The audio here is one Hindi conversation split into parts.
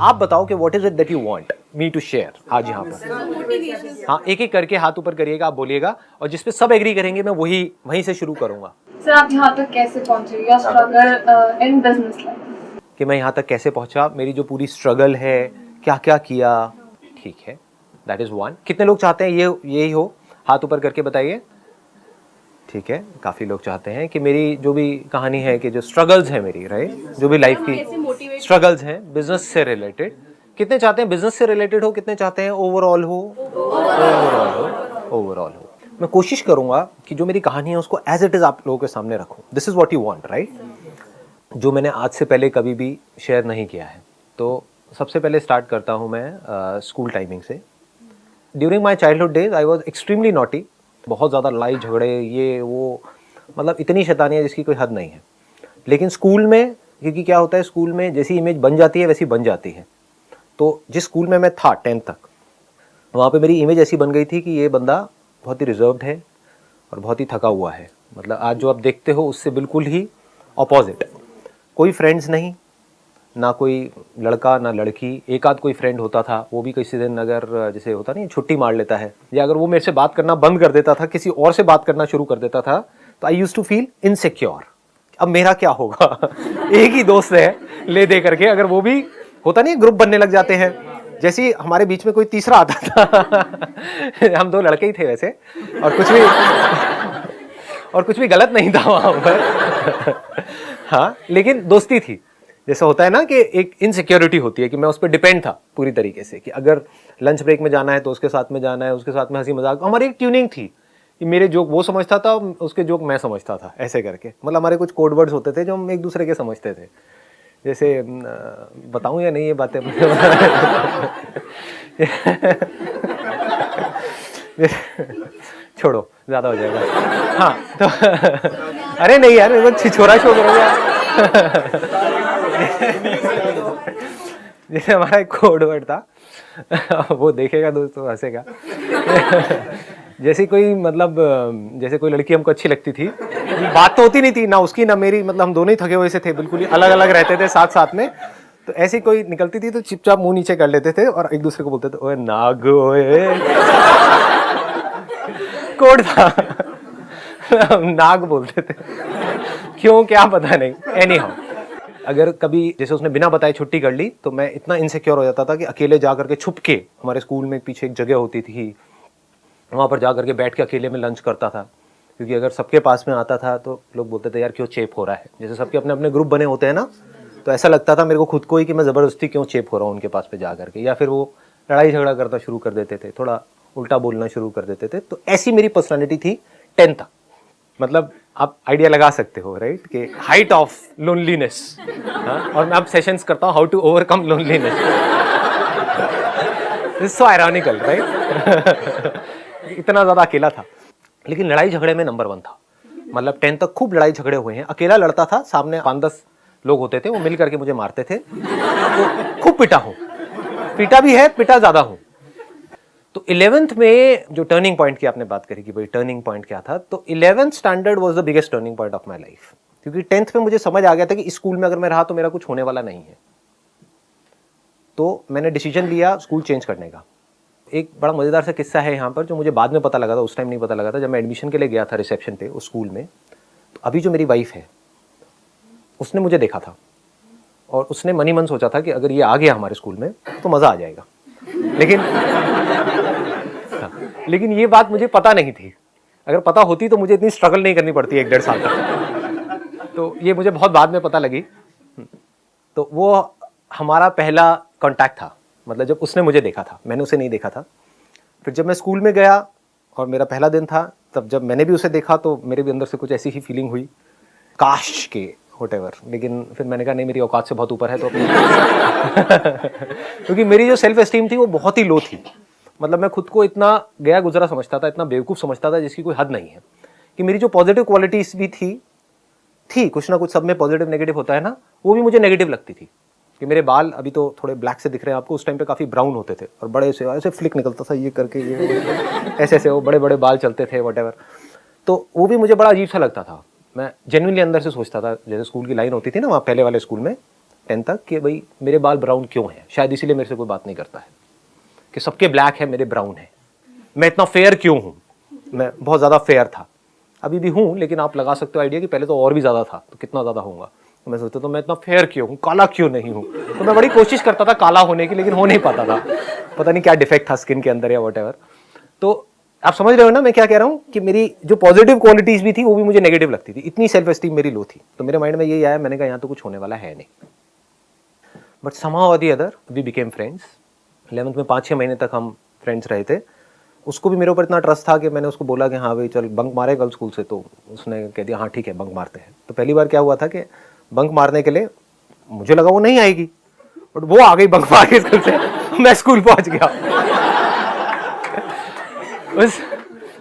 आप बताओ कि what is it that you want me to share आज यहाँ पर। हाँ, एक एक करके हाथ ऊपर करिएगा, आप बोलिएगा, और जिस पे सब एग्री करेंगे मैं वहीं से शुरू करूंगा। सर आप यहाँ तक कैसे पहुँचे, your struggle in business life? कि मैं यहाँ तक कैसे पहुँचा, मेरी जो पूरी स्ट्रगल है, क्या क्या किया। ठीक है, दैट इज़ वन। कितने लोग चाहते हैं यही हो, हाथ ऊपर करके बताइए। ठीक है, काफ़ी लोग चाहते हैं कि मेरी जो भी कहानी है, कि जो स्ट्रगल्स है मेरी, राइट, जो भी लाइफ की स्ट्रगल्स हैं बिजनेस से रिलेटेड। कितने चाहते हैं बिजनेस से रिलेटेड हो, कितने चाहते हैं ओवरऑल हो? ओवरऑल हो। मैं कोशिश करूंगा कि जो मेरी कहानी है उसको एज इट इज़ आप लोगों के सामने रखूं। This is what you want, right, जो मैंने आज से पहले कभी भी शेयर नहीं किया है। तो सबसे पहले स्टार्ट करता हूँ मैं स्कूल टाइमिंग से। During my childhood days I was extremely naughty. बहुत ज़्यादा लड़ाई झगड़े, ये वो, मतलब इतनी शैतानियाँ जिसकी कोई हद नहीं है। लेकिन स्कूल में, क्योंकि क्या होता है, स्कूल में जैसी इमेज बन जाती है वैसी बन जाती है। तो जिस स्कूल में मैं था 10th तक, वहाँ पे मेरी इमेज ऐसी बन गई थी कि ये बंदा बहुत ही रिजर्व्ड है और बहुत ही थका हुआ है। मतलब आज जो आप देखते हो उससे बिल्कुल ही ऑपोजिट। कोई फ्रेंड्स नहीं, ना कोई लड़का ना लड़की। एक आध कोई फ्रेंड होता था, वो भी किसी दिन अगर जैसे होता नहीं छुट्टी मार लेता है, या अगर वो मेरे से बात करना बंद कर देता था, किसी और से बात करना शुरू कर देता था, तो I used to feel insecure. अब मेरा क्या होगा? एक ही दोस्त है ले दे करके, अगर वो भी होता नहीं ग्रुप बनने लग जाते हैं, जैसे ही हमारे बीच में कोई तीसरा आता था हम दो लड़के ही थे वैसे, और कुछ भी गलत नहीं था वहां पर हाँ, लेकिन दोस्ती थी। जैसा होता है ना कि एक इनसिक्योरिटी होती है, कि मैं उस पर डिपेंड था पूरी तरीके से, कि अगर लंच ब्रेक में जाना है तो उसके साथ में जाना है, उसके साथ में हंसी मजाक। हमारी एक ट्यूनिंग थी कि मेरे जोक वो समझता था, उसके जोक मैं समझता था, ऐसे करके। मतलब हमारे कुछ कोड वर्ड्स होते थे जो हम एक दूसरे के समझते थे। जैसे बताऊं या नहीं ये बातें? छोड़ो, ज्यादा हो जाएगा। हाँ तो अरे नहीं यार, वो छिछोरा शो करोगे। जैसे हमारा एक कोड वर्ड था, वो देखेगा दोस्तों हंसेगा। जैसे कोई, मतलब जैसे कोई लड़की हमको अच्छी लगती थी, बात तो होती नहीं थी ना उसकी ना मेरी, मतलब हम दोनों ही थके हुए से थे, बिल्कुल ही अलग अलग रहते थे साथ साथ में। तो ऐसी कोई निकलती थी तो चुपचाप मुंह नीचे कर लेते थे और एक दूसरे को बोलते थे, ओए नाग ओए। कोड था। नाग बोलते थे, क्यों क्या पता नहीं। एनी हाउ, अगर कभी जैसे उसने बिना बताए छुट्टी कर ली, तो मैं इतना इनसिक्योर हो जाता था कि अकेले जा करके छुप के, हमारे स्कूल में पीछे एक जगह होती थी, वहाँ पर जा करके बैठ के अकेले में लंच करता था। क्योंकि अगर सबके पास में आता था तो लोग बोलते थे यार क्यों चेप हो रहा है। जैसे सबके अपने अपने ग्रुप बने होते हैं ना, तो ऐसा लगता था मेरे को खुद को ही कि मैं ज़बरदस्ती क्यों चेप हो रहा हूँ उनके पास पे जा करके। या फिर वो लड़ाई झगड़ा करना शुरू कर देते थे, थोड़ा उल्टा बोलना शुरू कर देते थे। तो ऐसी मेरी पर्सनैलिटी थी 10th तक। मतलब आप आइडिया लगा सकते हो, राइट, कि हाइट ऑफ लोनलीनेस। और मैं अब सेशंस करता हूँ how to overcome loneliness. So ironical, right. इतना ज़्यादा अकेला था, लेकिन लड़ाई झगड़े में नंबर 1 था। मतलब 10th तक खूब लड़ाई झगड़े हुए हैं। अकेला लड़ता था, सामने 5-10 लोग होते थे, वो मिल करके मुझे मारते थे। तो खूब पिटा हूँ, पिटा भी है, पिटा ज़्यादा हूँ। तो 11th में जो टर्निंग पॉइंट की आपने बात करी कि भाई टर्निंग पॉइंट क्या था, तो 11th standard was the biggest turning point of my life. क्योंकि 10th में मुझे समझ आ गया था कि इस स्कूल में अगर मैं रहा तो मेरा कुछ होने वाला नहीं है। तो मैंने डिसीजन लिया स्कूल चेंज करने का। एक बड़ा मज़ेदार सा किस्सा है यहाँ पर, जो मुझे बाद में पता लगा था, उस टाइम नहीं पता लगा था। जब मैं एडमिशन के लिए गया था रिसेप्शन पे उस स्कूल में, तो अभी जो मेरी वाइफ है उसने मुझे देखा था, और उसने मन ही मन सोचा था कि अगर ये आ गया हमारे स्कूल में तो मज़ा आ जाएगा। लेकिन ये बात मुझे पता नहीं थी। अगर पता होती तो मुझे इतनी स्ट्रगल नहीं करनी पड़ती 1-1.5 साल तक। तो ये मुझे बहुत बाद में पता लगी। तो वो हमारा पहला कांटेक्ट था, मतलब जब उसने मुझे देखा था, मैंने उसे नहीं देखा था। फिर जब मैं स्कूल में गया और मेरा पहला दिन था, तब जब मैंने भी उसे देखा तो मेरे भी अंदर से कुछ ऐसी ही फीलिंग हुई, काश के व्हाटएवर। लेकिन फिर मैंने कहा नहीं, मेरी औकात से बहुत ऊपर है तो क्योंकि मेरी जो सेल्फ एस्टीम थी वो बहुत ही लो थी। मतलब मैं खुद को इतना गया गुजरा समझता था, इतना बेवकूफ़ समझता था जिसकी कोई हद नहीं है। कि मेरी जो पॉजिटिव क्वालिटीज भी थी कुछ ना कुछ, सब में पॉजिटिव नेगेटिव होता है ना, वो भी मुझे नेगेटिव लगती थी। कि मेरे बाल अभी तो थोड़े ब्लैक से दिख रहे हैं आपको, उस टाइम पे काफ़ी ब्राउन होते थे और बड़े से ऐसे फ्लिक निकलता था ये करके, ये ऐसे ऐसे वो बड़े बड़े बाल चलते थे व्हाटएवर। तो वो भी मुझे बड़ा अजीब सा लगता था। मैं जेन्युइनली अंदर से सोचता था, जैसे स्कूल की लाइन होती थी ना वहाँ पहले वाले स्कूल में, 10 तक कि भाई मेरे बाल ब्राउन क्यों हैं, शायद इसीलिए मेरे से कोई बात नहीं करता है, कि सबके ब्लैक है मेरे ब्राउन है, मैं इतना फेयर क्यों हूँ, मैं बहुत ज़्यादा फेयर था, अभी भी हूँ, लेकिन आप लगा सकते हो आइडिया कि पहले तो और भी ज़्यादा था, तो कितना ज़्यादा होगा। तो मैं सोचता तो मैं इतना फेयर क्यों हूँ, काला क्यों नहीं हूँ। तो मैं बड़ी कोशिश करता था काला होने की, लेकिन हो नहीं पाता था, पता नहीं क्या डिफेक्ट था स्किन के अंदर या वट एवर। तो आप समझ रहे हो ना मैं क्या कह रहा हूँ, कि मेरी जो पॉजिटिव क्वालिटीज़ भी थी वो भी मुझे नेगेटिव लगती थी, इतनी सेल्फ एस्टीम मेरी लो थी। तो मेरे माइंड में यही आया, मैंने कहा यहाँ तो कुछ होने वाला है नहीं। But somehow or the other we became friends। 11th में 5-6 महीने तक हम फ्रेंड्स रहे थे। उसको भी मेरे ऊपर इतना ट्रस्ट था कि मैंने उसको बोला कि हाँ भाई चल बंक मारे कल स्कूल से, तो उसने कह दिया हाँ ठीक है बंक मारते हैं। तो पहली बार क्या हुआ था कि बंक मारने के लिए मुझे लगा वो नहीं आएगी, बट वो आ गई बंक मार के स्कूल से। मैं स्कूल पहुंच गया।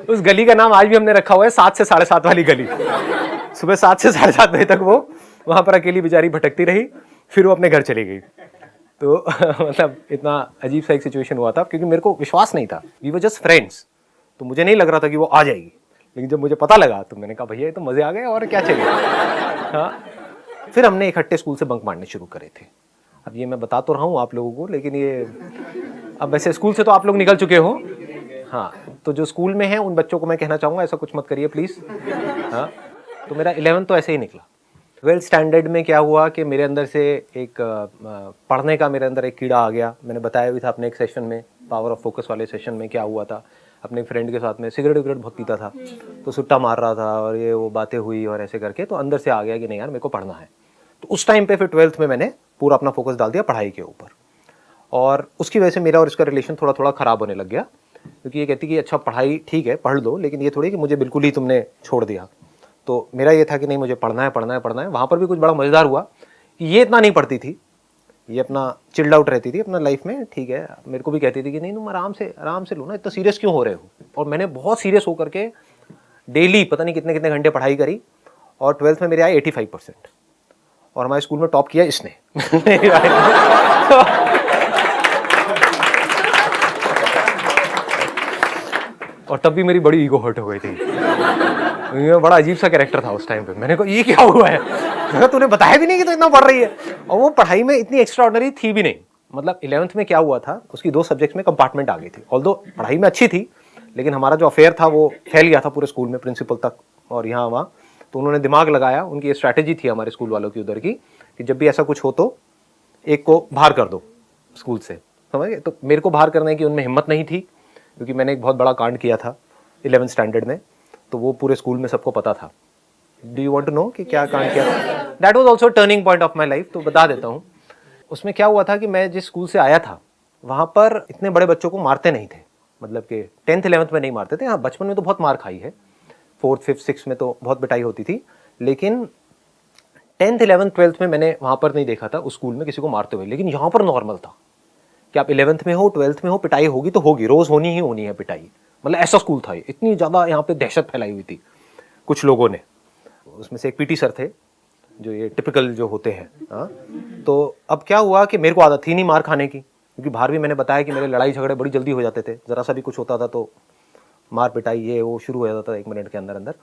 उस गली का नाम आज भी हमने रखा हुआ है 7 से 7:30 वाली गली। सुबह 7 से 7:30 बजे तक वो वहां पर अकेली बेचारी भटकती रही, फिर वो अपने घर चली गई। तो मतलब इतना अजीब सा एक सिचुएशन हुआ था, क्योंकि मेरे को विश्वास नहीं था, वी वर जस्ट फ्रेंड्स। तो मुझे नहीं लग रहा था कि वो आ जाएगी, लेकिन जब मुझे पता लगा तो मैंने कहा भैया ये तो मजे आ गए और क्या चाहिए। हाँ, फिर हमने इकट्ठे स्कूल से बंक मारने शुरू करे थे। अब ये मैं बता तो रहा हूँ आप लोगों को, लेकिन ये अब वैसे स्कूल से तो आप लोग निकल चुके हो। हाँ, तो जो स्कूल में है उन बच्चों को मैं कहना चाहूँगा ऐसा कुछ मत करिए प्लीज़। हाँ, तो मेरा 11th तो ऐसे ही निकला। 12th स्टैंडर्ड में क्या हुआ कि मेरे अंदर से एक पढ़ने का मेरे अंदर एक कीड़ा आ गया। मैंने बताया भी था अपने एक सेशन में, पावर ऑफ फोकस वाले सेशन में क्या हुआ था। अपने फ्रेंड के साथ में सिगरेट विगरेट बहुत पीता था, तो सुट्टा मार रहा था और ये वो बातें हुई और ऐसे करके तो अंदर से आ गया कि नहीं यार मेरे को पढ़ना है। तो उस टाइम पे फिर 12th में मैंने पूरा अपना फोकस डाल दिया पढ़ाई के ऊपर, और उसकी वजह से मेरा और इसका रिलेशन थोड़ा थोड़ा ख़राब होने लग गया, क्योंकि ये कहती कि अच्छा पढ़ाई ठीक है पढ़ लो, लेकिन ये थोड़ी कि मुझे बिल्कुल ही तुमने छोड़ दिया। तो मेरा ये था कि नहीं मुझे पढ़ना है पढ़ना है पढ़ना है। वहाँ पर भी कुछ बड़ा मज़ेदार हुआ कि ये इतना नहीं पढ़ती थी, ये अपना चिल्ड आउट रहती थी अपना लाइफ में, ठीक है। मेरे को भी कहती थी कि नहीं तुम आराम से लो ना, इतना सीरियस क्यों हो रहे हो। और मैंने बहुत सीरियस होकर के डेली पता नहीं कितने कितने घंटे पढ़ाई करी, और 12th में मेरे आए 85%, और हमारे स्कूल में टॉप किया इसने। और तब भी मेरी बड़ी ईगो हर्ट हो गई थी। ये बड़ा अजीब सा कैरेक्टर था उस टाइम पे। मैंने कहा ये क्या हुआ है, तूने बताया भी नहीं कि तू इतना पढ़ रही है। और वो पढ़ाई में इतनी एक्स्ट्राऑर्डिनरी थी भी नहीं। मतलब 11th में क्या हुआ था, उसकी 2 सब्जेक्ट्स में कंपार्टमेंट आ गई थी। ऑल्दो पढ़ाई में अच्छी थी, लेकिन हमारा जो अफेयर था वो फैल गया था पूरे स्कूल में, प्रिंसिपल तक और यहाँ वहाँ। तो उन्होंने दिमाग लगाया, उनकी ये स्ट्रैटेजी थी हमारे स्कूल वालों की उधर की, कि जब भी ऐसा कुछ हो तो एक को बाहर कर दो स्कूल से, समझ गए। तो मेरे को बाहर करने की उनमें हिम्मत नहीं थी, क्योंकि मैंने एक बहुत बड़ा कांड किया था 11th स्टैंडर्ड में, तो वो पूरे स्कूल में सबको पता था। Do you want to know कि क्या कांड किया था? That was also turning point of my life, तो बता देता हूँ। उसमें क्या हुआ था कि मैं जिस स्कूल से आया था वहाँ पर इतने बड़े बच्चों को मारते नहीं थे, मतलब कि 10th 11th में नहीं मारते थे। हाँ, बचपन में तो बहुत मार खाई है, 4th 5th 6th में तो बहुत पिटाई होती थी, लेकिन 10th 11th 12th में मैंने वहाँ पर नहीं देखा था उस स्कूल में किसी को मारते हुए। लेकिन यहाँ पर नॉर्मल था कि आप 11th में हो 12th में हो, पिटाई होगी तो होगी, रोज होनी ही होनी है पिटाई। मतलब ऐसा स्कूल था ये, इतनी ज़्यादा यहाँ पे दहशत फैलाई हुई थी कुछ लोगों ने। उसमें से एक पीटी सर थे जो ये टिपिकल जो होते हैं। हाँ, तो अब क्या हुआ कि मेरे को आदत थी नहीं मार खाने की, क्योंकि बाहर भी मैंने बताया कि मेरे लड़ाई झगड़े बड़ी जल्दी हो जाते थे, ज़रा सा भी कुछ होता था तो मार पिटाई ये वो शुरू हो जाता था 1 मिनट के अंदर अंदर।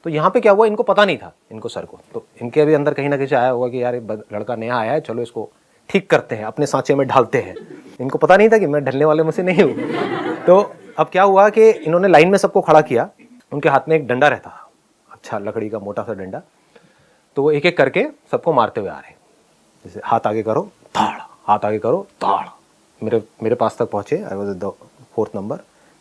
तो यहाँ पे क्या हुआ, इनको पता नहीं था, इनको सर को, तो इनके भी अंदर कहीं ना कहीं आया होगा कि यार लड़का नया आया है, चलो इसको ठीक करते हैं, अपने सांचे में ढालते हैं। इनको पता नहीं था कि मैं ढलने वाले में से नहीं हूँ। तो अब क्या हुआ कि इन्होंने लाइन में सबको खड़ा किया, उनके हाथ में एक डंडा रहता था, अच्छा लकड़ी का मोटा सा डंडा। तो वो एक एक करके सबको मारते हुए आ रहे, जैसे हाथ आगे करो ताड़, हाथ आगे करो ताड़। मेरे पास तक पहुँचे, I was the 4th number.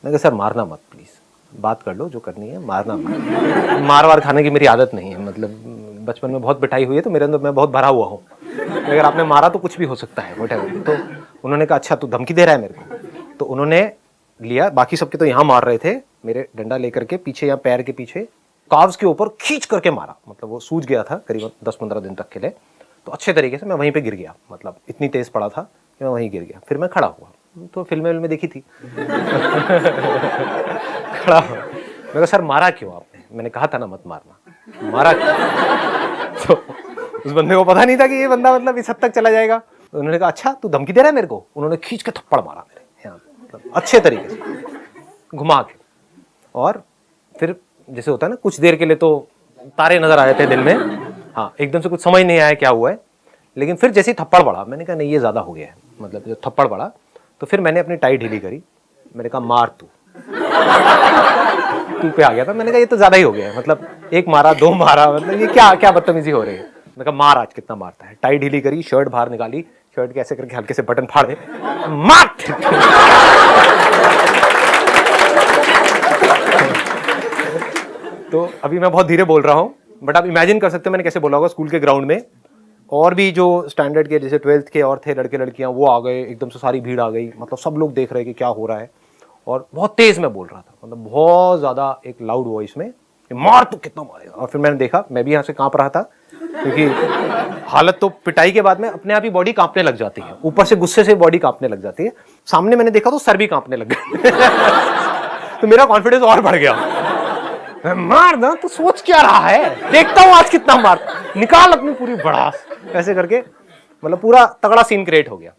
मैं कहा सर मारना मत प्लीज़, बात कर लो जो करनी है, मारना मत। मार वार खाने की मेरी आदत नहीं है, मतलब बचपन में बहुत पिटाई हुई है तो मेरे अंदर मैं बहुत भरा हुआ हूँ, अगर आपने मारा तो कुछ भी हो सकता है व्हाटएवर। तो उन्होंने कहा अच्छा तू धमकी दे रहा है मेरे को। तो उन्होंने लिया, बाकी सबके तो यहाँ मार रहे थे, मेरे डंडा लेकर के पीछे या पैर के पीछे काव्स के ऊपर खींच करके मारा। मतलब वो सूज गया था करीबन 10-15 दिन तक के लिए, तो अच्छे तरीके से मैं वहीं पे गिर गया, मतलब इतनी तेज पड़ा था कि मैं वहीं गिर गया। फिर मैं खड़ा हुआ, तो फिल्में देखी थी। खड़ा हुआ, मैं कहा सर मारा क्यों आपने? मैंने कहा था ना मत मारना, मारा क्यों? तो उस बंदे को पता नहीं था कि ये बंदा मतलब इस हद तक चला जाएगा। तो उन्होंने कहा अच्छा तू धमकी दे रहा है मेरे को। उन्होंने खींच के थप्पड़ मारा मेरे यहाँ, मतलब अच्छे तरीके से घुमा के। और फिर जैसे होता है ना, कुछ देर के लिए तो तारे नजर आ जाते हैं दिल में। हाँ, एकदम से कुछ समझ नहीं आया क्या हुआ है, लेकिन फिर जैसे ही थप्पड़ पड़ा मैंने कहा नहीं ये ज़्यादा हो गया है, मतलब जब थप्पड़ पड़ा तो फिर मैंने अपनी टाई ढीली करी, मैंने कहा मार तू तू पे आ गया था। मैंने कहा ये तो ज़्यादा ही हो गया है, मतलब एक मारा दो मारा, मतलब ये क्या क्या बदतमीजी हो रही है। मैंने कहा मार आज कितना मारता है। टाई ढीली करी, शर्ट बाहर निकाली, शर्ट के ऐसे करके हल्के से बटन फाड़े, मार। तो अभी मैं बहुत धीरे बोल रहा हूँ, बट आप इमेजिन कर सकते हैं मैंने कैसे बोला होगा स्कूल के ग्राउंड में। और भी जो स्टैंडर्ड के जैसे 12th के और थे लड़के लड़कियां, वो आ गए, एकदम से सारी भीड़ आ गई, मतलब सब लोग देख रहे हैं कि क्या हो रहा है। और बहुत तेज मैं बोल रहा था, मतलब बहुत ज़्यादा एक लाउड वॉइस में, मार तो कितना मारेगा। और फिर मैंने देखा, मैं भी यहाँ से कांप रहा था, क्योंकि हालत तो पिटाई के बाद में अपने आप ही बॉडी कांपने लग जाती है, ऊपर से गुस्से से बॉडी कांपने लग जाती है। सामने मैंने देखा तो सर भी कांपने लग गए। तो मेरा कॉन्फिडेंस और बढ़ गया, मार ना तो सोच क्या रहा है, देखता हूं आज कितना मार, निकाल अपनी पूरी भड़ास, ऐसे करके मतलब पूरा तगड़ा सीन क्रिएट हो गया।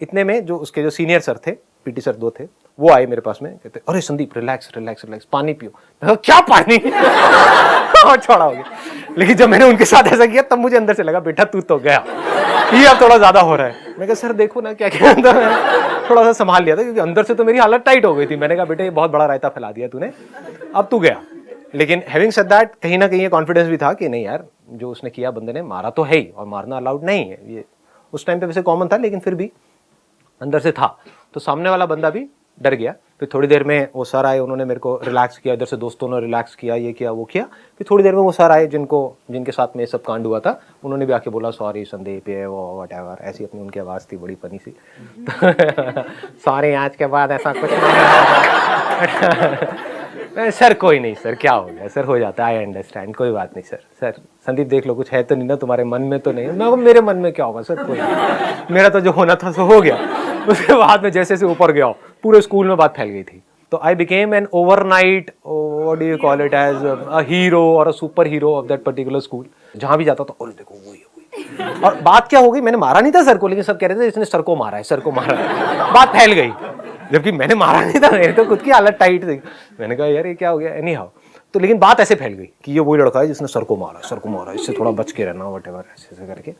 इतने में जो उसके जो सीनियर सर थे, पीटी सर 2 थे, वो आए मेरे पास में, कहते अरे संदीप रिलैक्स रिलैक्स रिलैक्स, पानी पियो। मैं कहा क्या पानी। और छोड़ा हो गया। लेकिन जब मैंने उनके साथ ऐसा किया तब मुझे अंदर से लगा बेटा तू तो गया, ये अब थोड़ा ज्यादा हो रहा है। मैं कहा सर देखो ना क्या क्या, थोड़ा सा संभाल लिया था क्योंकि अंदर से तो मेरी हालत टाइट हो गई थी। मैंने कहा बेटा ये बहुत बड़ा रायता फैला दिया तूने, अब तू गया। लेकिन हैविंग सेड दैट, कहीं ना कहीं ये कॉन्फिडेंस भी था कि नहीं यार जो उसने किया, बंदे ने मारा तो है ही, और मारना अलाउड नहीं है, ये उस टाइम पे वैसे कॉमन था, लेकिन फिर भी अंदर से था। तो सामने वाला बंदा भी डर गया। फिर थोड़ी देर में वो सर आए, उन्होंने मेरे को रिलैक्स किया, इधर से दोस्तों ने रिलैक्स किया, ये किया वो किया। फिर थोड़ी देर में वो सर आए जिनके साथ में ये सब कांड हुआ था, उन्होंने भी आके बोला सॉरी संदीप ये वो व्हाटएवर, ऐसी अपनी उनकी आवाज़ थी बड़ी फनी सी। सॉरी आज के बाद ऐसा कुछ नहीं। सर कोई नहीं सर, क्या हो गया सर, हो जाता है, आई अंडरस्टैंड, कोई बात नहीं सर। सर संदीप देख लो कुछ है तो नहीं ना तुम्हारे मन में, तो नहीं। मैं मेरे मन में क्या होगा सर, कोई नहीं, मेरा तो जो होना था सो हो गया। उसके बाद में जैसे से ऊपर गया पूरे स्कूल में बात फैल गई थी। तो I became an overnight, what do you call it, as a hero और a super hero of that particular school. जहां भी जाता था और देखो वही। और बात क्या हो गई, मैंने मारा नहीं था सर को, लेकिन सब कह रहे थे इसने सर को मारा है, सर को मारा है। बात फैल गई, जबकि मैंने मारा नहीं था, मेरी तो खुद की हालत टाइट थी। मैंने कहा यार ये क्या हो गया, एनी हाउ। तो लेकिन बात ऐसे फैल गई कि ये वही लड़का है जिसने सर को मारा, इससे थोड़ा बच के रहना, व्हाटएवर, ऐसे करके।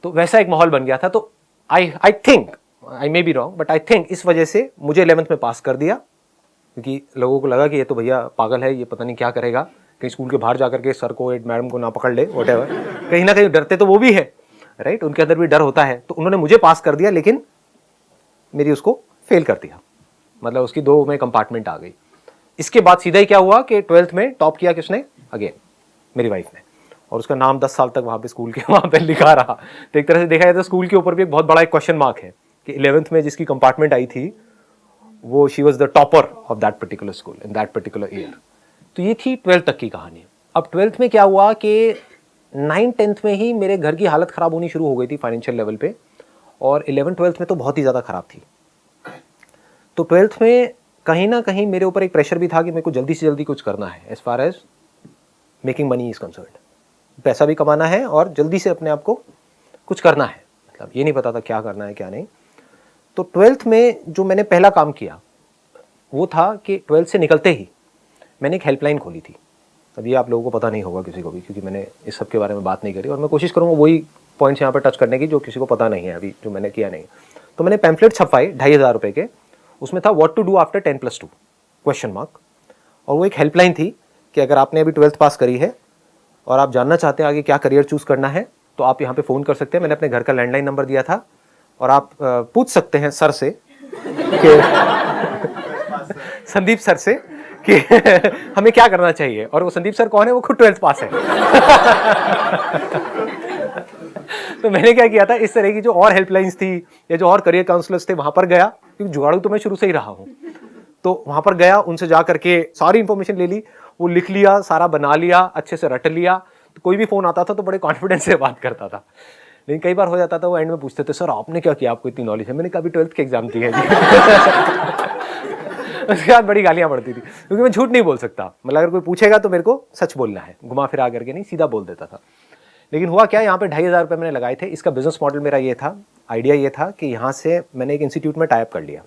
तो वैसा एक माहौल बन गया था। तो I think, I may be wrong, but I think इस वजह से मुझे 11th में पास कर दिया, क्योंकि लोगों को लगा कि ये तो भैया पागल है, ये पता नहीं क्या करेगा, कहीं स्कूल के बाहर जाकर के सर को मैडम को ना पकड़ ले, व्हाटएवर। कहीं ना कहीं डरते तो वो भी है, राइट, उनके अंदर भी डर होता है। तो उन्होंने मुझे पास कर दिया, लेकिन मेरी उसको फेल कर दिया, मतलब उसकी 2 में कंपार्टमेंट आ गई। इसके बाद सीधा ही क्या हुआ कि 12th में टॉप किया किसने, अगेन मेरी वाइफ ने, और उसका नाम 10 साल तक वहाँ पे स्कूल के वहाँ पे लिखा रहा। तो एक तरह से देखा जाए तो स्कूल के ऊपर भी एक बहुत बड़ा एक क्वेश्चन मार्क है कि 11th में जिसकी कंपार्टमेंट आई थी वो she was the topper of that particular school in that particular year. तो ये थी 12th तक की कहानी। अब 12th में क्या हुआ कि 9th-10th में ही मेरे घर की हालत ख़राब होनी शुरू हो गई थी फाइनेंशियल लेवल पे, और 11th-12th में तो बहुत ही ज़्यादा ख़राब थी। तो 12th में कहीं ना कहीं मेरे ऊपर एक प्रेशर भी था कि मेरे को जल्दी से जल्दी कुछ करना है, as far as making money is concerned. पैसा भी कमाना है और जल्दी से अपने आप को कुछ करना है, मतलब ये नहीं पता था क्या करना है क्या नहीं। तो 12th में जो मैंने पहला काम किया वो था कि 12th से निकलते ही मैंने एक हेल्पलाइन खोली थी। अब ये आप लोगों को पता नहीं होगा किसी को भी, क्योंकि मैंने इस सब के बारे में बात नहीं करी, और मैं कोशिश करूँगा वही पॉइंट्स यहाँ पर टच करने की जो किसी को पता नहीं है अभी, जो मैंने किया नहीं। तो मैंने पैम्फलेट छपवाए 2500 रुपये के, उसमें था what to do after 10+2 question mark. और वो एक हेल्पलाइन थी कि अगर आपने अभी 12th पास करी है और आप जानना चाहते हैं आगे क्या करियर चूज़ करना है, तो आप यहाँ पे फ़ोन कर सकते हैं। मैंने अपने घर का लैंडलाइन नंबर दिया था, और आप पूछ सकते हैं सर से कि संदीप सर से कि हमें क्या करना चाहिए। और वो संदीप सर कौन है, वो खुद 12th पास है। तो मैंने क्या किया था, इस तरह की जो और हेल्पलाइंस थी या जो और करियर काउंसलर्स थे वहां पर गया, क्योंकि जुगाड़ू तो मैं शुरू से ही रहा हूँ। तो वहां पर गया, उनसे जा करके सारी इंफॉर्मेशन ले ली, वो लिख लिया, सारा बना लिया, अच्छे से रट लिया। तो कोई भी फोन आता था तो बड़े कॉन्फिडेंस से बात करता था। लेकिन कई बार हो जाता था वो एंड में पूछते थे सर आपने क्या किया, आपको इतनी नॉलेज है। मैंने कहा अभी 12th के एग्जाम दी है। उसके बाद बड़ी गालियां पड़ती थी, क्योंकि मैं झूठ नहीं बोल सकता। मतलब अगर कोई पूछेगा तो मेरे को सच बोलना है, घुमा फिरा करके नहीं, सीधा बोल देता था। लेकिन हुआ क्या, यहाँ पे 2500 रुपये मैंने लगाए थे। इसका बिजनेस मॉडल मेरा ये था, आइडिया ये था कि यहाँ से मैंने एक इंस्टीट्यूट में टाइप कर लिया।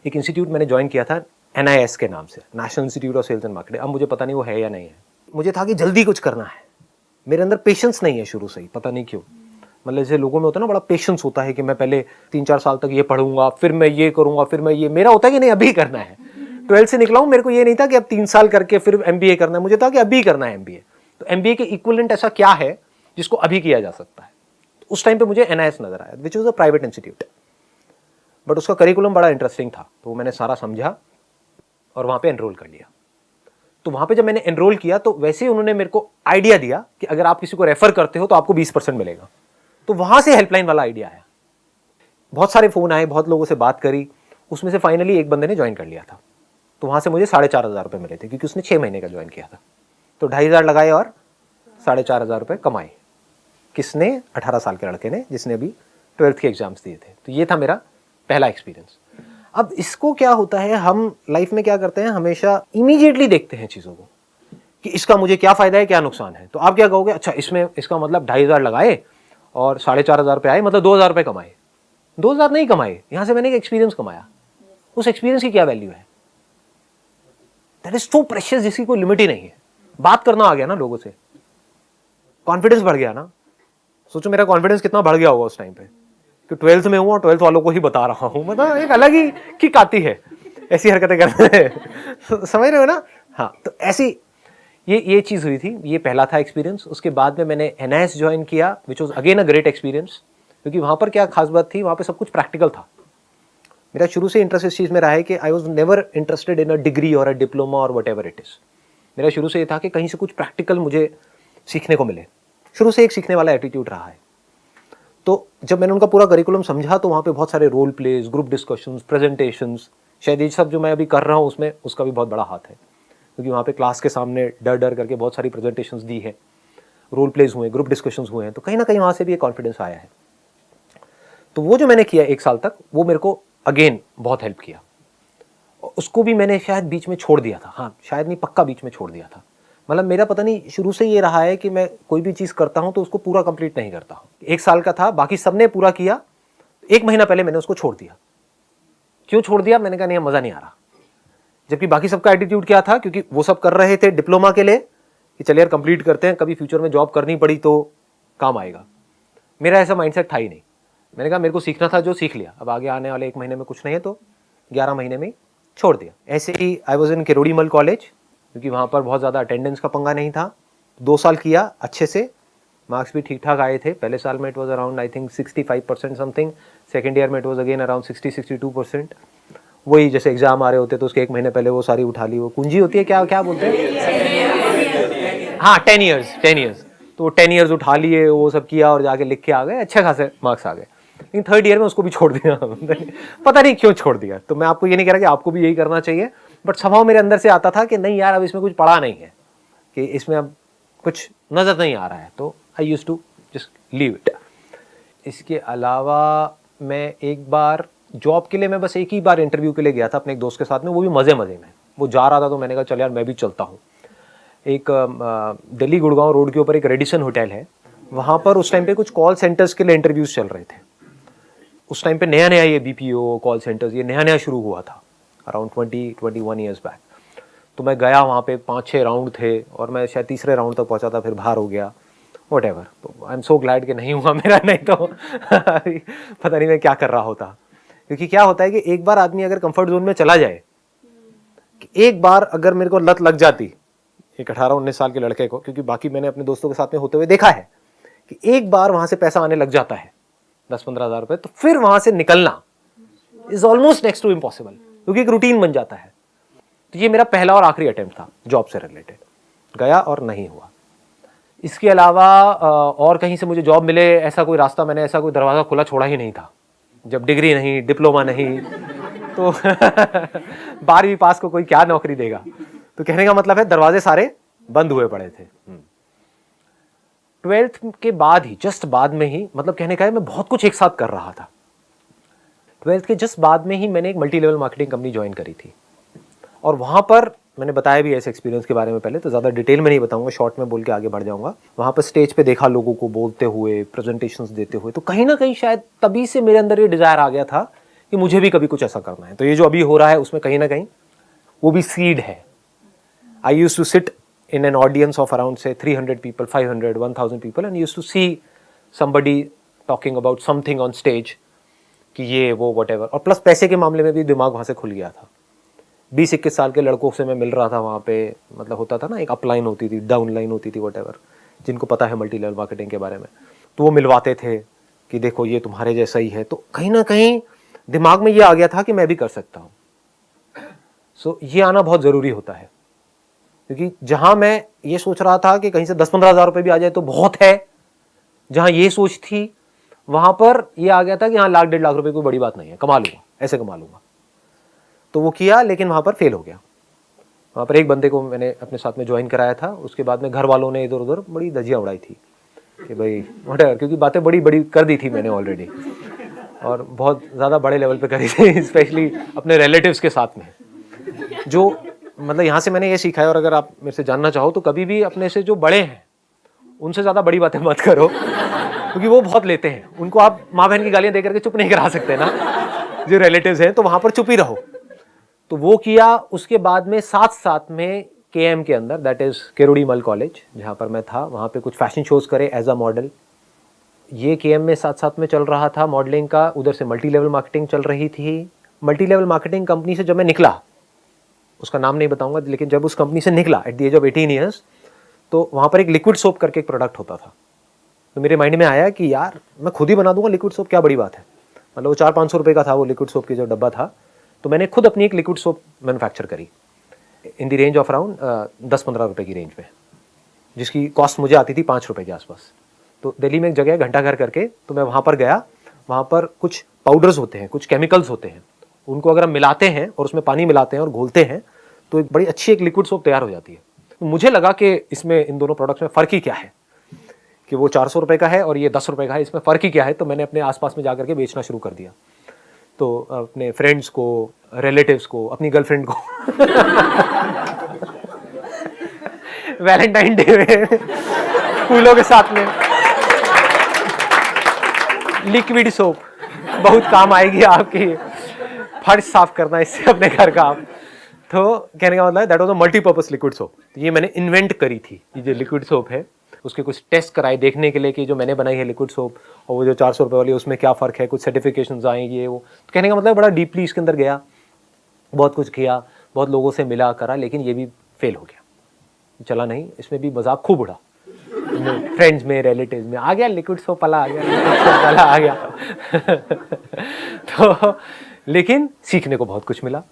एक इंस्टीट्यूट मैंने ज्वाइन किया था NIS के नाम से, national institute of sales and marketing. अब मुझे पता नहीं वो है या नहीं है। मुझे था कि जल्दी कुछ करना है, मेरे अंदर पेशेंस नहीं है शुरू से ही, पता नहीं क्यों। मतलब जैसे लोगों में होता है ना, बड़ा पेशेंस होता है कि मैं पहले 3-4 साल तक ये पढ़ूंगा, फिर मैं ये करूंगा, फिर मैं ये, मेरा होता है कि नहीं अभी करना है। 12th से निकला हूं, मेरे को ये नहीं था कि अब 3 साल करके फिर MBA करना है, मुझे था कि अभी करना है MBA। तो MBA के इक्विवेलेंट ऐसा क्या है जिसको अभी किया जा सकता है? तो उस टाइम पे मुझे NIS नजर आया, which was a private institute, but उसका करिकुलम बड़ा इंटरेस्टिंग था, तो मैंने सारा समझा और वहां पे एनरोल कर लिया। तो वहां पे जब मैंने एनरोल किया तो वैसे ही उन्होंने मेरे को आइडिया दिया कि अगर आप किसी को रेफर करते हो तो आपको 20% मिलेगा। तो वहां से हेल्पलाइन वाला आइडिया आया। बहुत सारे फोन आए, बहुत लोगों से बात करी, उसमें से फाइनली एक बंदे ने ज्वाइन कर लिया था। तो वहां से मुझे 4,500 रुपये मिले थे, क्योंकि उसने 6 महीने का ज्वाइन किया था। तो 2,500 लगाए और 4,500 रुपये कमाए। किसने? 18 साल के लड़के ने, जिसने अभी 12th के एग्जाम्स दिए थे। तो ये था मेरा पहला एक्सपीरियंस। अब इसको क्या होता है, हम लाइफ में क्या करते हैं, हमेशा इमीडिएटली देखते हैं चीज़ों को कि इसका मुझे क्या फ़ायदा है, क्या नुकसान है। तो आप क्या कहोगे, अच्छा इसमें इसका मतलब 2,500 लगाए और 4,500 रुपये आए, मतलब 2,000 रुपये कमाए। 2,000 नहीं कमाए, यहाँ से मैंने एक एक्सपीरियंस कमाया। उस एक्सपीरियंस की क्या वैल्यू है? दैट इज सो प्रेशियस, जिसकी कोई लिमिट ही नहीं है। बात करना आ गया ना लोगों से, कॉन्फिडेंस बढ़ गया ना। सोचो मेरा कॉन्फिडेंस कितना बढ़ गया होगा उस टाइम पे कि 12th में हूँ और 12th वालों को ही बता रहा हूँ। मतलब एक अलग ही किक आती है ऐसी हरकतें करने में। समझ रहे हो ना? हाँ, तो ऐसी ये चीज़ हुई थी। ये पहला था एक्सपीरियंस। उसके बाद में मैंने NIS ज्वाइन किया, which was again a great experience, क्योंकि वहाँ पर क्या खास बात थी, वहाँ पर सब कुछ प्रैक्टिकल था। मेरा शुरू से इंटरेस्ट इस चीज़ में रहा है कि I was never interested in a degree और अ डिप्लोमा और वट एवर इट इज़। मेरा शुरू से ये था कि कहीं से कुछ प्रैक्टिकल मुझे सीखने को मिले। शुरू से एक सीखने वाला एटीट्यूड रहा है। तो जब मैंने उनका पूरा करिकुलम समझा तो वहाँ पे बहुत सारे role plays, group discussions, presentations, शायद ये सब जो मैं अभी कर रहा हूँ उसमें उसका भी बहुत बड़ा हाथ है, क्योंकि वहाँ पे क्लास के सामने डर डर करके बहुत सारी प्रेजेंटेशंस दी है, रोल प्लेज हुए, ग्रुप डिस्कशंस हुए हैं। तो कहीं ना कहीं वहाँ से भी एक कॉन्फिडेंस आया है। तो वो जो मैंने किया 1 साल तक, वो मेरे को अगेन बहुत हेल्प किया। उसको भी मैंने शायद बीच में छोड़ दिया था। हाँ, शायद नहीं, पक्का बीच में छोड़ दिया था। मतलब मेरा पता नहीं, शुरू से ये रहा है कि मैं कोई भी चीज़ करता हूँ तो उसको पूरा कंप्लीट नहीं करता हूँ। 1 साल का था, बाकी सबने पूरा किया, 1 महीना पहले मैंने उसको छोड़ दिया। क्यों छोड़ दिया? मैंने कहा नहीं, मज़ा नहीं आ रहा। जबकि बाकी सबका एटीट्यूड क्या था, क्योंकि वो सब कर रहे थे डिप्लोमा के लिए कि चलिए यार कंप्लीट करते हैं, कभी फ्यूचर में जॉब करनी पड़ी तो काम आएगा। मेरा ऐसा माइंडसेट था ही नहीं। मैंने कहा मेरे को सीखना था, जो सीख लिया, अब आगे आने वाले 1 महीने में कुछ नहीं है, तो 11 महीने में छोड़ दिया। ऐसे ही I was in Kirorimal college, क्योंकि वहाँ पर बहुत ज़्यादा अटेंडेंस का पंगा नहीं था। 2 साल किया अच्छे से, मार्क्स भी ठीक ठाक आए थे। पहले साल में it was around I think 65% something, second year में इट वॉज अगेन अराउंड 60-62%। वही जैसे एग्जाम आ रहे होते तो उसके 1 महीने पहले वो सारी उठा ली, वो कुंजी होती है, क्या क्या बोलते हैं, हाँ 10 ईयर्स। तो 10 ईयर्स उठा लिए, वो सब किया और जाके लिख के आ गए, अच्छे खासे मार्क्स आ गए। लेकिन 3rd ईयर में उसको भी छोड़ दिया। पता नहीं क्यों छोड़ दिया। तो मैं आपको ये नहीं कह रहा कि आपको भी यही करना चाहिए, बट स्वभाव मेरे अंदर से आता था कि नहीं यार, अब इसमें कुछ पढ़ा नहीं है, कि इसमें अब कुछ नज़र नहीं आ रहा है, तो I use to just leave it. इसके अलावा मैं एक बार जॉब के लिए, मैं बस एक ही बार इंटरव्यू के लिए गया था अपने एक दोस्त के साथ में, वो भी मज़े में। वो जा रहा था तो मैंने कहा चल यार मैं भी चलता हूँ। एक दिल्ली गुड़गांव रोड के ऊपर एक रेडिसन होटल है, वहाँ पर उस टाइम पे कुछ कॉल सेंटर्स के लिए इंटरव्यूज़ चल रहे थे। उस टाइम पे नया नया ये BPO कॉल सेंटर्स ये नया नया शुरू हुआ था, अराउंड 20-21 ईयर्स बैक। तो मैं गया, वहाँ पे 5-6 राउंड थे और मैं शायद 3रे राउंड तक पहुँचा था, फिर बाहर हो गया, वट एवर। तो आई एम सो ग्लैड कि नहीं हुआ मेरा, नहीं तो पता नहीं मैं क्या कर रहा होता। क्योंकि क्या होता है कि एक बार आदमी अगर कंफर्ट जोन में चला जाए, एक बार अगर मेरे को लत लग जाती, एक 18-19 साल के लड़के को, क्योंकि बाकी मैंने अपने दोस्तों के साथ में होते हुए देखा है कि एक बार वहाँ से पैसा आने लग जाता है 10-15 हज़ार रुपये, तो फिर वहाँ से निकलना is almost next to impossible, क्योंकि एक रूटीन बन जाता है। तो ये मेरा पहला और आखिरी अटेम्प्ट था जॉब से रिलेटेड, गया और नहीं हुआ। इसके अलावा और कहीं से मुझे जॉब मिले ऐसा कोई रास्ता, मैंने ऐसा कोई दरवाज़ा खुला छोड़ा ही नहीं था। जब डिग्री नहीं, डिप्लोमा नहीं, तो 12वीं पास को कोई क्या नौकरी देगा। तो कहने का मतलब है दरवाजे सारे बंद हुए पड़े थे। 12th के बाद ही, जस्ट बाद में ही, मतलब कहने का है मैं बहुत कुछ एक साथ कर रहा था। 12th के जस्ट बाद में ही मैंने एक multi level marketing company join करी थी, और वहाँ पर मैंने बताया भी ऐसे एक्सपीरियंस के बारे में पहले, तो ज़्यादा डिटेल में नहीं बताऊंगा, शॉर्ट में बोल के आगे बढ़ जाऊंगा। वहाँ पर स्टेज पे देखा लोगों को बोलते हुए, प्रेजेंटेशंस देते हुए, तो कहीं ना कहीं शायद तभी से मेरे अंदर ये डिज़ायर आ गया था कि मुझे भी कभी कुछ ऐसा करना है। तो ये जो अभी हो रहा है उसमें कहीं ना कहीं वो भी सीड है। I use to sit in an audience of around say 300 people, 500, 1000 people, and used to see somebody talking about something on stage कि ये वो वट और प्लस पैसे के मामले में भी दिमाग वहाँ से खुल गया था। 20-21 साल के लड़कों से मैं मिल रहा था वहाँ पे, मतलब होता था ना, एक अपलाइन होती थी, डाउन लाइन होती थी, वट जिनको पता है मल्टी लेवल मार्केटिंग के बारे में, तो वो मिलवाते थे कि देखो ये तुम्हारे जैसा ही है। तो कहीं ना कहीं दिमाग में ये आ गया था कि मैं भी कर सकता हूँ। सो ये आना बहुत ज़रूरी होता है, क्योंकि जहाँ मैं ये सोच रहा था कि कहीं से 10-15 हज़ार रुपये भी आ जाए तो बहुत है, जहाँ ये सोच थी वहाँ पर ये आ गया था कि हाँ 1-1.5 लाख रुपये कोई बड़ी बात नहीं है, कमा लूँगा, ऐसे कमा लूँगा। तो वो किया, लेकिन वहाँ पर फेल हो गया। वहाँ पर एक बंदे को मैंने अपने साथ में ज्वाइन कराया था, उसके बाद में घर वालों ने इधर उधर बड़ी धजिया उड़ाई थी कि भाई वटेवर, क्योंकि बातें बड़ी बड़ी कर दी थी मैंने ऑलरेडी, और बहुत ज़्यादा बड़े लेवल पे करी थी, स्पेशली अपने रिलेटिव्स के साथ में। जो मतलब यहाँ से मैंने ये सीखा है, और अगर आप मेरे से जानना चाहो तो कभी भी अपने से जो बड़े हैं उनसे ज़्यादा बड़ी बातें मत करो, क्योंकि वो बहुत लेते हैं। उनको आप माँ बहन की गालियाँ दे करके चुप नहीं करा सकते ना, जो रिलेटिव्स हैं, तो वहाँ पर चुप ही रहो। तो वो किया। उसके बाद में साथ में KM के अंदर, दैट इज़ केरोड़ी मल कॉलेज, जहाँ पर मैं था, वहाँ पे कुछ फैशन शोज़ करे एज अ मॉडल। ये KM में साथ में चल रहा था मॉडलिंग का, उधर से मल्टी लेवल मार्केटिंग चल रही थी। मल्टी लेवल मार्केटिंग कंपनी से जब मैं निकला, उसका नाम नहीं बताऊंगा, लेकिन जब उस कंपनी से निकला at the age of 18 years, तो वहाँ पर एक लिक्विड सोप करके एक प्रोडक्ट होता था। तो मेरे माइंड में आया कि यार मैं खुद ही बना दूंगा लिक्विड सोप, क्या बड़ी बात है। मतलब वो 400-500 रुपये का था वो लिक्विड सोप की जो डब्बा था, तो मैंने खुद अपनी एक लिक्विड सोप मैन्युफैक्चर करी in the range of around 10-15 रुपये की रेंज में, जिसकी कॉस्ट मुझे आती थी 5 रुपये के आसपास। तो दिल्ली में एक जगह है घंटा घर करके, तो मैं वहाँ पर गया। वहाँ पर कुछ पाउडर्स होते हैं, कुछ केमिकल्स होते हैं, उनको अगर हम मिलाते हैं और उसमें पानी मिलाते हैं और घोलते हैं तो एक बड़ी अच्छी एक लिक्विड सोप तैयार हो जाती है। तो मुझे लगा कि इसमें इन दोनों प्रोडक्ट्स में फ़र्क ही क्या है, कि वो 400 रुपये का है और ये 10 रुपये का है, इसमें फ़र्क ही क्या है। तो मैंने अपने आसपास में जाकर के बेचना शुरू कर दिया। तो अपने फ्रेंड्स को, रिलेटिव्स को, अपनी गर्लफ्रेंड को वैलेंटाइन डे में फूलों के साथ में लिक्विड सोप बहुत काम आएगी आपकी, फर्श साफ करना इससे अपने घर का आप। तो कहने का मतलब that was a multipurpose liquid soap. ये मैंने इन्वेंट करी थी, ये जो लिक्विड सोप है उसके कुछ टेस्ट कराए देखने के लिए कि जो मैंने बनाई है लिक्विड सोप और वो जो 400 रुपये वाली उसमें क्या फ़र्क है, कुछ सर्टिफिकेशंस आएंगे वो। तो कहने का मतलब बड़ा डीपली इसके अंदर गया, बहुत कुछ किया, बहुत लोगों से मिला करा, लेकिन ये भी फेल हो गया, चला नहीं। इसमें भी मजाक खूब उड़ा, फ्रेंड्स में, रिलेटिव्स में, आ गया लिक्विड सोप वाला, आ गया लिक्विड सोप वाला आ गया तो लेकिन सीखने को बहुत कुछ मिला।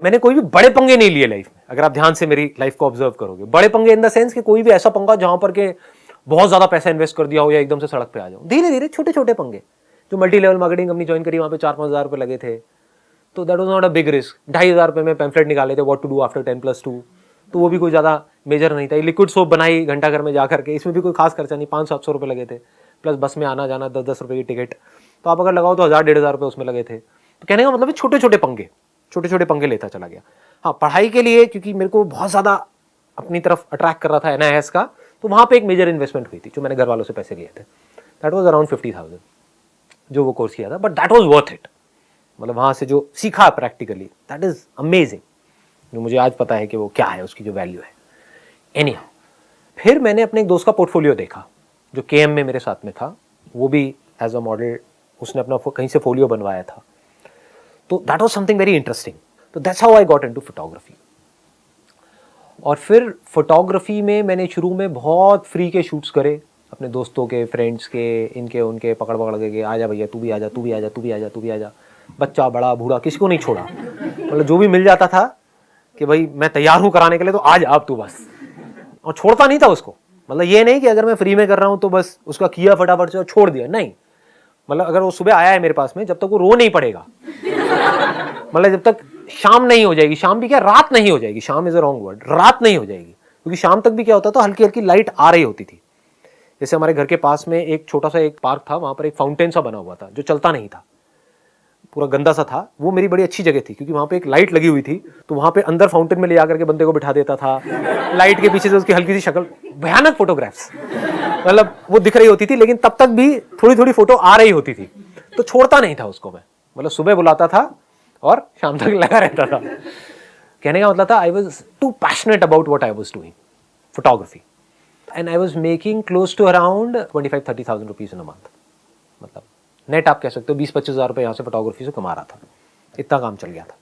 मैंने कोई भी बड़े पंगे नहीं लिए लाइफ में। अगर आप ध्यान से मेरी लाइफ को ऑब्जर्व करोगे, बड़े पंगे इन द सेंस कि कोई भी ऐसा पंगा जहां पर के बहुत ज्यादा पैसा इन्वेस्ट कर दिया हो या एकदम से सड़क पे आ जाओ। धीरे धीरे छोटे छोटे पंगे। जो multi level marketing company join करी, वहां पे 4-5 हज़ार रुपये लगे थे, तो that was not a big risk. 2,500 रुपये में पैम्फलेट निकाले थे, व्हाट टू डू आफ्टर 10+2, तो वो भी कोई ज़्यादा मेजर नहीं था। लिक्विड सोप बनाई घंटा घर में जाकर के, इसमें भी कोई खास खर्चा नहीं, 500-700 रुपये लगे थे, प्लस बस में आना जाना 10-10 रुपये की टिकट, तो आप अगर लगाओ तो 1,000-1,500 रुपये उसमें लगे थे। तो कहने का मतलब छोटे छोटे पंगे लेता चला गया। हाँ, पढ़ाई के लिए क्योंकि मेरे को बहुत ज़्यादा अपनी तरफ अट्रैक्ट कर रहा था NIS का, तो वहाँ पे एक मेजर इन्वेस्टमेंट हुई थी जो मैंने घर वालों से पैसे लिए थे। दैट वाज अराउंड 50,000 जो वो कोर्स किया था, but that was worth it. मतलब वहाँ से जो सीखा प्रैक्टिकली, दैट इज़ अमेजिंग, जो मुझे आज पता है कि वो क्या है, उसकी जो वैल्यू है। एनीहाउ, फिर मैंने अपने एक दोस्त का पोर्टफोलियो देखा जो KM में मेरे साथ में था, वो भी एज अ मॉडल, उसने अपना कहीं से फोलियो बनवाया था। तो that was something very interesting. तो that's how I got into photography. और फिर फोटोग्राफी में मैंने शुरू में बहुत फ्री के शूट्स करे, अपने दोस्तों के, फ्रेंड्स के, इनके उनके, पकड़ के आजा भैया, तू भी आजा, तू भी आजा, तू भी आजा, तू भी आजा, बच्चा बड़ा बूढ़ा किसी को नहीं छोड़ा। मतलब जो भी मिल जाता था कि भाई मैं तैयार हूँ कराने के लिए, तो आज आप तू बस, और छोड़ता नहीं था उसको। मतलब ये नहीं कि अगर मैं फ्री में कर रहा हूँ तो बस उसका किया फटाफट से और छोड़ दिया, नहीं। मतलब अगर वो सुबह आया है मेरे पास में, जब तक वो रो नहीं पड़ेगा, मतलब जब तक शाम नहीं हो जाएगी, शाम भी क्या, रात नहीं हो जाएगी, शाम इज अ रॉन्ग वर्ड, रात नहीं हो जाएगी, क्योंकि शाम तक भी क्या होता था, हल्की हल्की लाइट आ रही होती थी। जैसे हमारे घर के पास में एक छोटा सा एक पार्क था, वहां पर एक फाउंटेन सा बना हुआ था जो चलता नहीं था, पूरा गंदा सा था। वो मेरी बड़ी अच्छी जगह थी क्योंकि वहां पे एक लाइट लगी हुई थी, तो वहां पे अंदर फाउंटेन में ले जाकर के बंदे को बिठा देता था, लाइट के पीछे से उसकी हल्की सी शक्ल, भयानक फोटोग्राफ्स, मतलब वो दिख रही होती थी, लेकिन तब तक भी थोड़ी थोड़ी फोटो आ रही होती थी, तो छोड़ता नहीं था उसको मैं। मतलब सुबह बुलाता था और शाम तक लगा रहता था। कहने का मतलब था I was too passionate about what I was doing photography, and I was making close to around 25,000-30,000 rupees in a month. मतलब नेट आप कह सकते हो 20-25 हज़ार रुपये यहाँ से फोटोग्राफी से कमा रहा था, इतना काम चल गया था।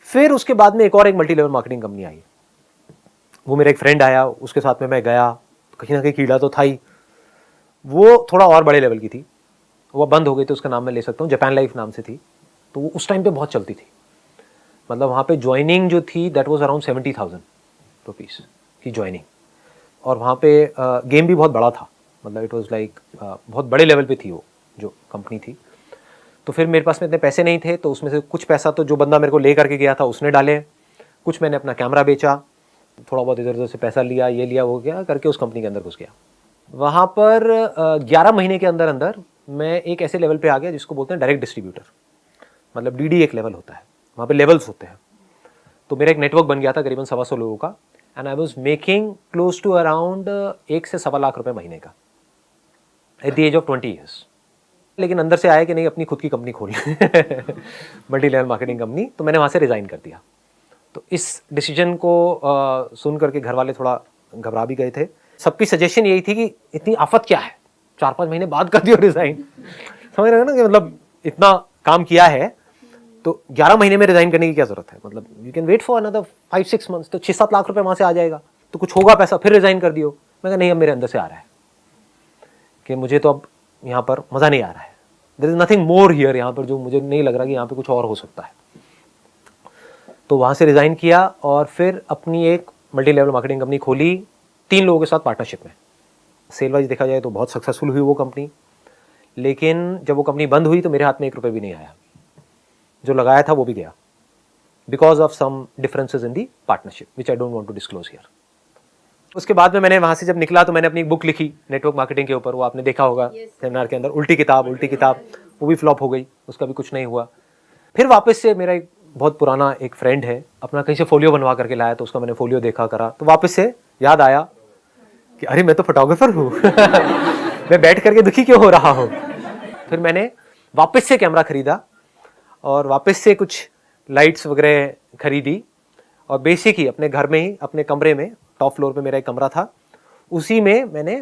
फिर उसके बाद में एक और मल्टी लेवल मार्केटिंग कंपनी आई, वो मेरा एक फ्रेंड आया, उसके साथ में मैं गया, कहीं ना कहीं कीड़ा तो था ही। वो थोड़ा और बड़े लेवल की थी, वो बंद हो गई थी, उसका नाम मैं ले सकता हूँ, जापान लाइफ नाम से थी। तो वो उस टाइम पे बहुत चलती थी, मतलब वहाँ पे ज्वाइनिंग जो थी दैट वाज अराउंड 70,000 रुपीज़ की ज्वाइनिंग, और वहाँ पे गेम भी बहुत बड़ा था, मतलब इट वाज लाइक बहुत बड़े लेवल पे थी वो जो कंपनी थी। तो फिर मेरे पास में इतने पैसे नहीं थे, तो उसमें से कुछ पैसा तो जो बंदा मेरे को ले करके गया था उसने डाले, कुछ मैंने अपना कैमरा बेचा, थोड़ा बहुत इधर उधर से पैसा लिया, ये लिया वो गया करके उस कंपनी के अंदर घुस गया। वहाँ पर 11 महीने के अंदर अंदर मैं एक ऐसे लेवल पे आ गया जिसको बोलते हैं डायरेक्ट डिस्ट्रीब्यूटर, मतलब डीडी एक लेवल होता है, वहाँ पे लेवल्स होते हैं। तो मेरा एक नेटवर्क बन गया था करीबन 125 लोगों का, and I was making close to around 1 से 1.25 लाख रुपए महीने का at the age of 20 years. लेकिन अंदर से आया कि नहीं अपनी खुद की कंपनी खोलनी मल्टी लेवल मार्केटिंग कंपनी, तो मैंने वहाँ से रिज़ाइन कर दिया। तो इस डिसीजन को सुन करके घर वाले थोड़ा घबरा भी गए थे। सबकी सजेशन यही थी कि इतनी आफत क्या है, 4-5 महीने बाद कर दियो रिज़ाइन, समझ रहे हो ना, कि मतलब इतना काम किया है तो 11 महीने में रिज़ाइन करने की क्या ज़रूरत है, मतलब you can wait for another 5-6 months, तो 6-7 लाख रुपए वहाँ से आ जाएगा, तो कुछ होगा पैसा, फिर रिज़ाइन कर दियो। मैं कहा नहीं, अब मेरे अंदर से आ रहा है कि मुझे तो अब यहाँ पर मज़ा नहीं आ रहा है, there is nothing more here, यहाँ पर जो मुझे नहीं लग रहा कि यहाँ पे कुछ और हो सकता है। तो वहाँ से रिज़ाइन किया और फिर अपनी एक मल्टी लेवल मार्केटिंग कंपनी खोली 3 लोगों के साथ पार्टनरशिप में। सेल वाइज देखा जाए तो बहुत सक्सेसफुल हुई वो कंपनी, लेकिन जब वो कंपनी बंद हुई तो मेरे हाथ में 1 रुपये भी नहीं आया, जो लगाया था वो भी गया, because of some differences in the partnership which I don't want to disclose here. उसके बाद में मैंने वहाँ से जब निकला तो मैंने अपनी बुक लिखी नेटवर्क मार्केटिंग के ऊपर, वो आपने देखा होगा सेमिनार के अंदर, उल्टी किताब, वो भी फ्लॉप हो गई, उसका भी कुछ नहीं हुआ। फिर वापस से मेरा एक बहुत पुराना एक फ्रेंड है, अपना कहीं से फोलियो बनवा करके लाया, तो उसका मैंने फोलियो देखा करा, तो वापस से याद आया कि अरे मैं तो फोटोग्राफर हूँ मैं बैठ करके दुखी क्यों हो रहा हूँ। फिर मैंने वापस से कैमरा खरीदा और वापस से कुछ लाइट्स वगैरह खरीदी, और बेसिक ही अपने घर में ही अपने कमरे में, टॉप फ्लोर पे मेरा एक कमरा था, उसी में मैंने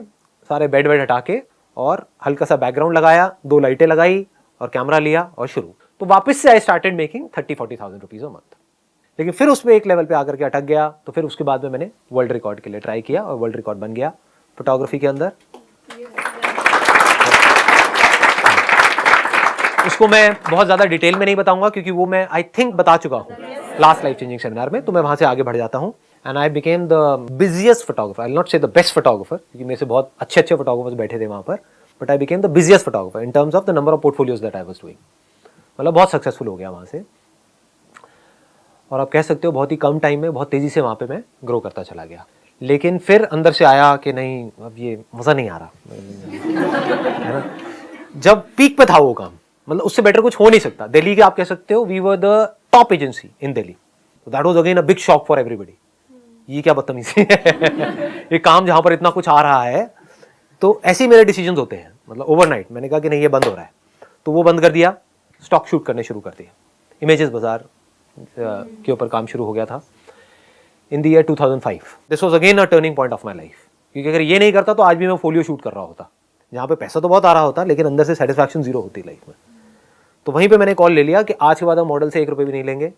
सारे बेड हटा के और हल्का सा बैकग्राउंड लगाया, 2 लाइटें लगाई और कैमरा लिया और शुरू। तो वापस से I started making 30-40,000 rupees a month. लेकिन फिर उसमें एक लेवल पे आकर के अटक गया, तो फिर उसके बाद में मैंने वर्ल्ड रिकॉर्ड के लिए ट्राई किया और वर्ल्ड रिकॉर्ड बन गया फोटोग्राफी के अंदर। उसको मैं बहुत ज़्यादा डिटेल में नहीं बताऊंगा क्योंकि वो मैं आई थिंक बता चुका हूँ लास्ट लाइफ चेंजिंग सेमिनार में, तो मैं वहाँ से आगे बढ़ जाता हूँ। And I became the busiest photographer, I will not से द बेस्ट फोटोग्राफर क्योंकि मेरे से बहुत अच्छे फोटोग्राफर्स बैठे थे वहाँ पर, but I became the busiest photographer in terms of the number of portfolios that I was doing. मतलब बहुत सक्सेसफुल हो गया वहाँ से, और आप कह सकते हो बहुत ही कम टाइम में बहुत तेज़ी से वहाँ पे मैं ग्रो करता चला गया। लेकिन फिर अंदर से आया कि नहीं, अब ये मज़ा नहीं आ रहा है ना। जब पीक पे था वो काम, मतलब उससे बेटर कुछ हो नहीं सकता। दिल्ली के आप कह सकते हो we were the top agency in Delhi, तो that was again a big shock for everybody. ये क्या बदतमीजी है ये काम जहाँ पर इतना कुछ आ रहा है। तो ऐसे ही मेरे डिसीजंस होते हैं, मतलब ओवरनाइट मैंने कहा कि नहीं ये बंद हो रहा है, तो वो बंद कर दिया, स्टॉक शूट करने शुरू कर दिया। इमेजेस बाजार के ऊपर काम शुरू हो गया था in the year 2005। This was again a turning point of my life, क्योंकि अगर ये नहीं करता तो आज भी मैं फोलियो शूट कर रहा होता, जहाँ पे पैसा तो बहुत आ रहा होता लेकिन अंदर से सेटिस्फैक्शन जीरो होती लाइफ में। तो वहीं पे मैंने कॉल ले लिया कि आज के बाद हम मॉडल से 1 रुपये भी नहीं लेंगे,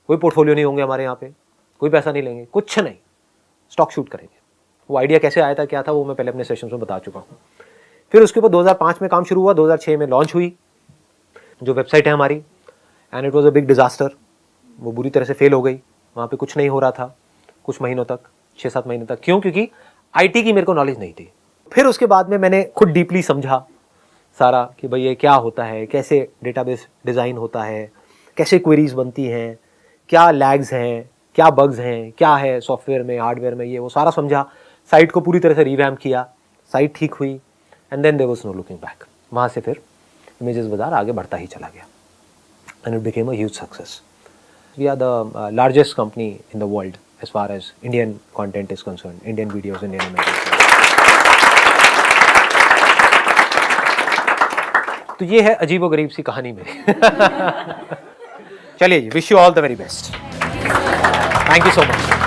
कोई पोर्टफोलियो नहीं होंगे हमारे यहाँ पे, कोई पैसा नहीं लेंगे, कुछ नहीं, स्टॉक शूट करेंगे। वो आइडिया कैसे आया था क्या था वो मैं पहले अपने सेशंस में बता चुका हूँ। फिर उसके ऊपर 2005 में काम शुरू हुआ, 2006 में लॉन्च हुई जो वेबसाइट है हमारी, and it was a big disaster. वो बुरी तरह से फेल हो गई, वहाँ पे कुछ नहीं हो रहा था कुछ महीनों तक, 6-7 महीने तक। क्यों? क्योंकि आईटी की मेरे को नॉलेज नहीं थी। फिर उसके बाद में मैंने खुद डीपली समझा सारा कि भाई ये क्या होता है, कैसे डेटाबेस डिज़ाइन होता है, कैसे क्वेरीज बनती हैं, क्या लैग्स हैं, क्या बग्स हैं, क्या है सॉफ्टवेयर में हार्डवेयर में, ये वो सारा समझा। साइट को पूरी तरह से रिवैम्प किया, साइट ठीक हुई, and then there was no looking back. वहाँ से फिर इमेजेस बाजार आगे बढ़ता ही चला गया and it became a huge success. We are the largest company in the world as far as Indian content is concern, Indian videos, Indian images. तो ये है अजीब व गरीब सी कहानी मेरी चलिए जी, wish you all the very best, thank you so much.